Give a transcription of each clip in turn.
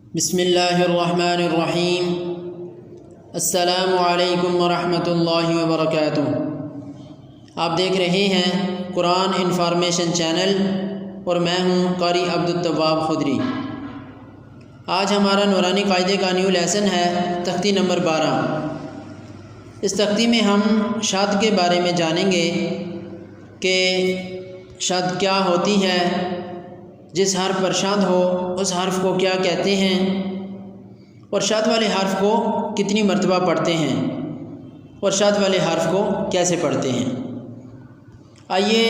बिस्मिल्लाहिर्रहमानिर्रहीम। अस्सलामु अलैकुम वरहमतुल्लाहि वबरकातुहू। आप देख रहे हैं कुरान इन्फॉर्मेशन चैनल और मैं हूं कारी अब्दुल तव्वाब खुदरी। आज हमारा नूरानी कायदे का न्यू लेसन है तख्ती नंबर 12। इस तख्ती में हम शद के बारे में जानेंगे कि शद क्या होती है, जिस हर्फ पर शद हो उस हर्फ को क्या कहते हैं और शद वाले हर्फ को कितनी मरतबा पढ़ते हैं और शद वाले हर्फ को कैसे पढ़ते हैं। आइए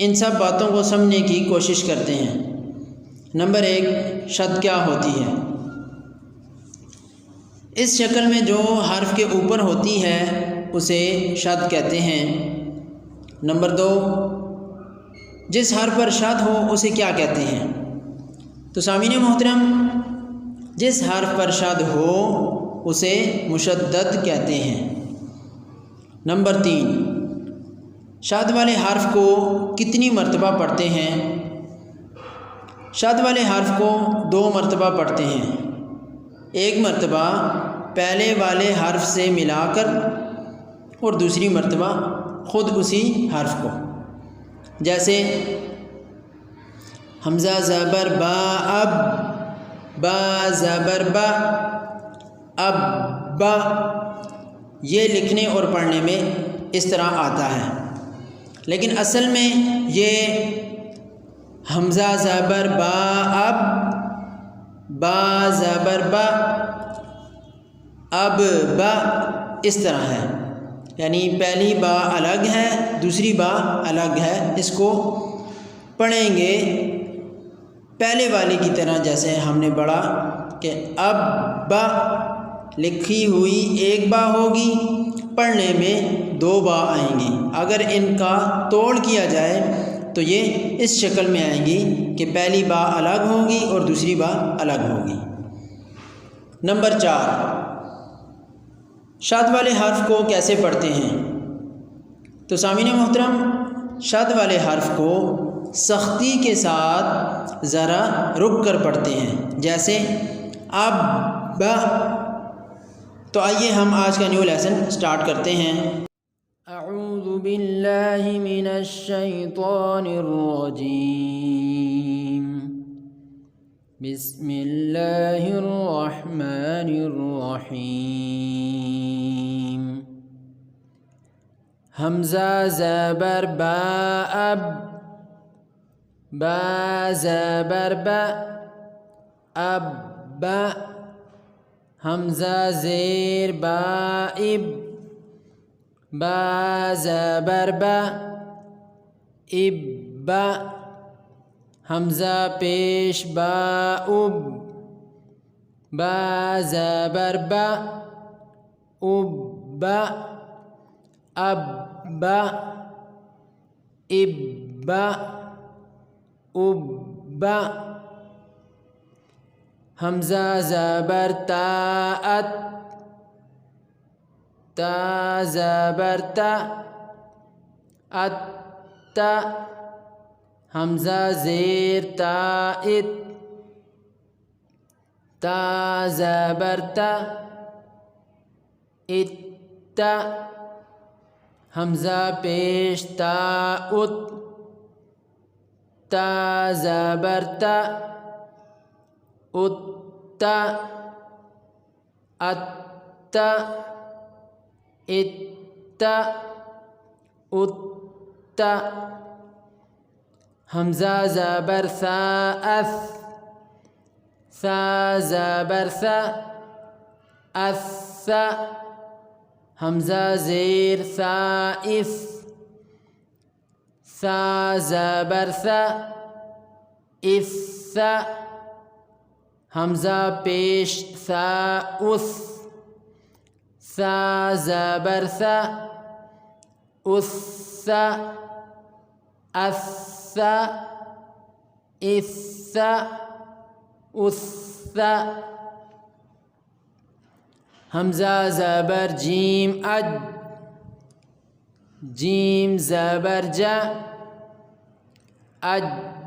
इन सब बातों को समझने की कोशिश करते हैं। नंबर 1, शद क्या होती है। इस शक्ल में जो हर्फ के ऊपर होती है उसे शद कहते हैं। नंबर 2, जिस हर्फ पर शद हो उसे क्या कहते हैं। तो सामीन मोहतरम, जिस हर्फ पर शद हो उसे मुशद्दद कहते हैं। नंबर 3, शद वाले हर्फ को कितनी मरतबा पढ़ते हैं। शद वाले हर्फ को 2 मरतबा पढ़ते हैं। एक मरतबा पहले वाले हर्फ से मिलाकर और दूसरी मरतबा ख़ुद उसी हर्फ को। जैसे हमज़ा ज़बर बा अब, बा ज़बर बा अब बा, ये लिखने और पढ़ने में इस तरह आता है, लेकिन असल में ये हमज़ा ज़बर बा अब, बा ज़बर बा अब बा, इस तरह है। यानी पहली बा अलग है, दूसरी बा अलग है। इसको पढ़ेंगे पहले वाले की तरह, जैसे हमने पढ़ा कि अब बा लिखी हुई एक बा होगी, पढ़ने में 2 बा आएंगी। अगर इनका तोड़ किया जाए तो ये इस शक्ल में आएंगी कि पहली बा अलग होगी और दूसरी बा अलग होगी। नंबर 4, शद वाले हर्फ को कैसे पढ़ते हैं। तो सामीन मोहतरम, शद वाले हर्फ को सख्ती के साथ ज़रा रुक कर पढ़ते हैं, जैसे अब बा। तो आइए हम आज का न्यू लेसन स्टार्ट करते हैं। अऊज़ु बिल्लाहि मिनश शैतानिर रजीम। बिस्मिल्लाहिर रहमानिर रहीम। हमज़ा ज़बर बा अब, बा ज़बर बा अब बा। हमज़ा ज़ेर बा इब, बा ज़बर बा इब बा। हमज़ा पेश बा उब, बा ज़बर बा उब बा। अब बा इब बा उब बा। हमज़ा ज़बर ता अत, ता ज़बर ता अत ता। हमज़ा ज़ेर ता इत, ता ज़बर ता इत ता। हमज़ा पेश ता उत, ता ज़बर ता उत ता। अत ता इत ता उत ता। हमज़ा ज़बर सा अस, सा ज़बर सा अस सा। हमज़ा ज़ेर सा इस, सा ज़बर सा इस सा। हमज़ा पेश सा उस, सा ज़बर सा उस सा। अस सा इस सा उस सा। हमज़ा ज़बर जीम अज, जीम ज़बर जा अज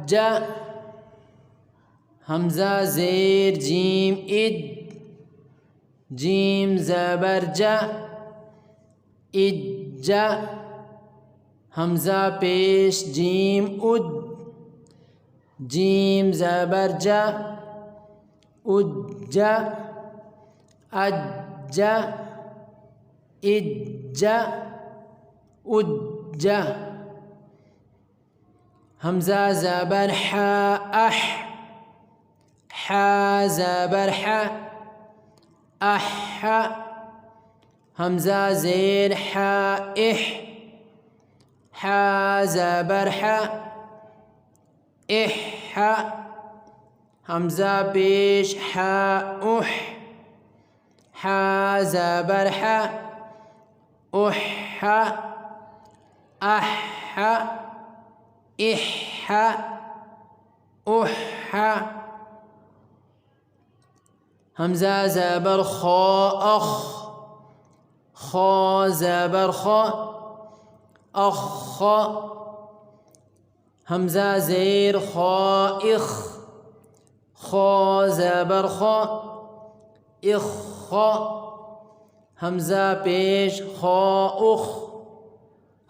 जा। हमज़ा ज़ेर जीम इद, जीम ज़बर जा, इज्जा। हमज़ा पेश जीम उद, जीम ज़बर जा, उज्जा। अज्जा, इज्जा, उज्जा। हमज़ा ज़बर हा अह, हा ज़बर हा, अह। हमज़ा ज़ेर हा इह, हा ज़बर हा, इह। हमज़ा पेश हा उह, हा ज़बर हा, उह। अह, इह, उह। हमज़ा ज़बर खा अख, खा ज़बर खा, अख। हमज़ा ज़ेर खा इख, खा ज़बर खा, इख। हमज़ा पेश खा उख,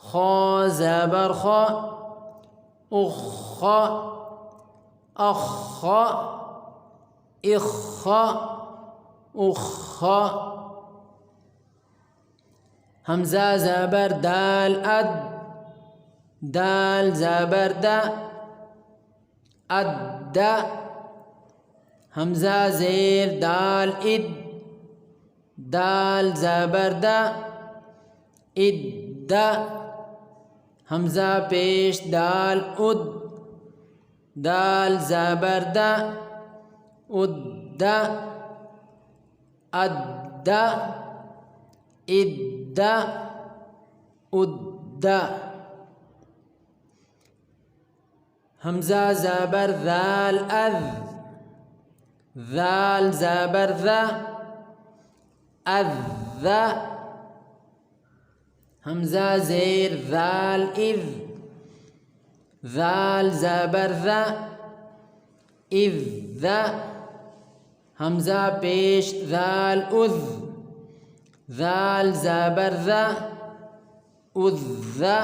खा ज़बर खा, उख। अख, इख, उख। हमज़ा ज़बर दाल अद, दाल ज़बर दा, अद्दा। हमज़ा ज़ेर दाल इद, दाल ज़बर दा, इद्दा। हमज़ा पेश दाल उद, दाल ज़बर दा, उद्दा। अद्दा, इद्दा, उद्दा। हमज़ा ज़बर ज़ाल अज़, ज़ाल ज़बर ज़ा, अज़्ज़ा। हमज़ा ज़ेर ज़ाल इज़, ज़ाल ज़बर ज़ा, इज़्ज़ा। हमज़ा पेश ज़ाल उज़, ज़ाल ज़बर ज़ा, उज़्ज़ा।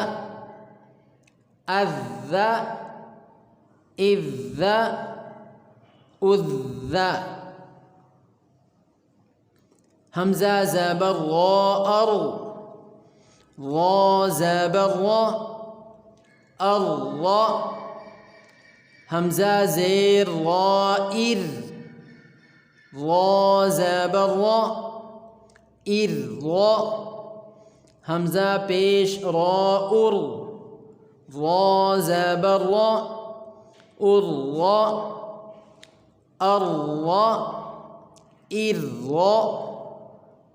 अज़्ज़ा, इज़्ज़ा, उज़्ज़ा। हमज़ा ज़बर ग़ा अर, ग़ा ज़बर ग़ा, अग़्ग़ा। हमज़ा ज़ेर ग़ाइर, ग़ा ज़बर ग़ा, इर्ग़ा। हमज़ा पेश राउर, ग़ा ज़बर ग़ा, उर्ग़ा। अर्ग़ा, इर्ग़ा,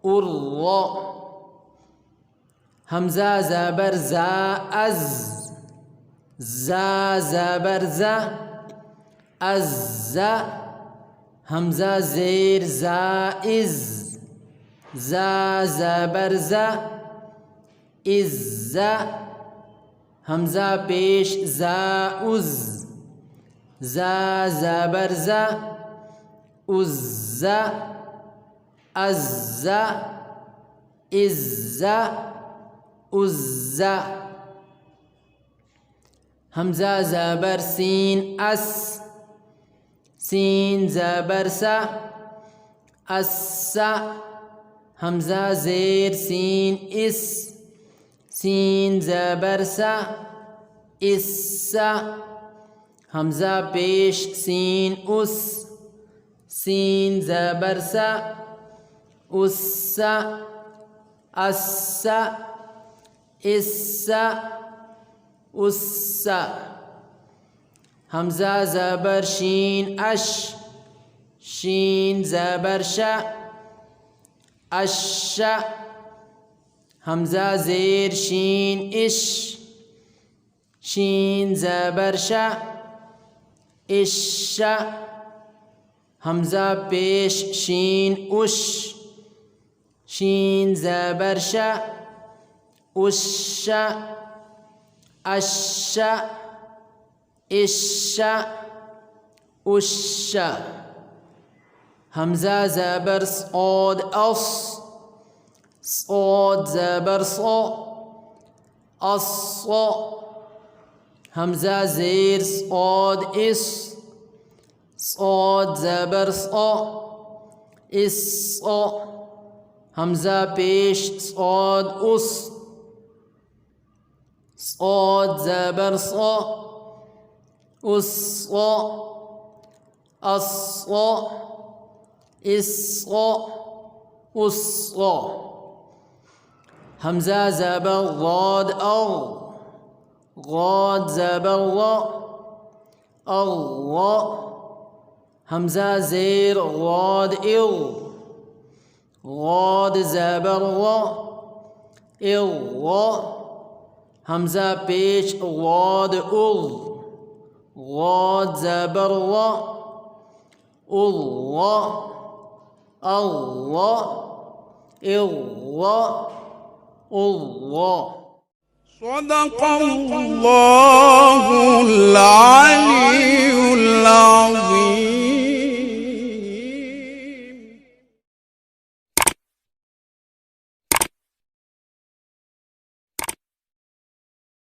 उर्ग़ा। हमज़ा ज़बर ज़ा अज़, ज़ा ज़बर ज़ा, अज़्ज़ा। हमज़ा ज़ेर ज़ाइज़, ज़ा ज़बर ज़ा, इज़्ज़ा। हमज़ा पेश ज़ाउज़, ज़ा ज़बर ज़ा, उज़्ज़ा। अज़्ज़ा, इज़्ज़ा, उज़्ज़ा। हमज़ा ज़बर सीन अस, सीन ज़बर सा, अस्सा। हमज़ा ज़ेर सीन इस, सीन ज़बर सा, इस्सा। हमज़ा पेश सीन उस, सीन ज़बर सा, उस्सा। अस्सा, इस्सा, उस्सा। हमज़ा ज़बर शीन अश, शीन ज़बर शा, अश्शा। हमज़ा ज़ेर शीन इश, शीन ज़बर शा, इश्शा। हमज़ा पेश शीन उश, शीन ज़बर शा, उश्शा। अश्शा, इश्शा, उश हमज़ा ज़बर सौद अस सौद ज़बर सौ अस हमज़ा ज़ेर सौद इस सौद ज़बर सौ इस हमज़ा पेश सौद उस सौद ज़बर सौ उस अस इस उस हमज़ा ज़बर ग़ाद ग़ाद ज़बर हमज़ा ज़ेर ग़ाद ग़ाद ज़बर हमज़ा पेश ग़ाद ग़ाद ज़बर अल्लाह। सदक़ल्लाहुल अज़ीम।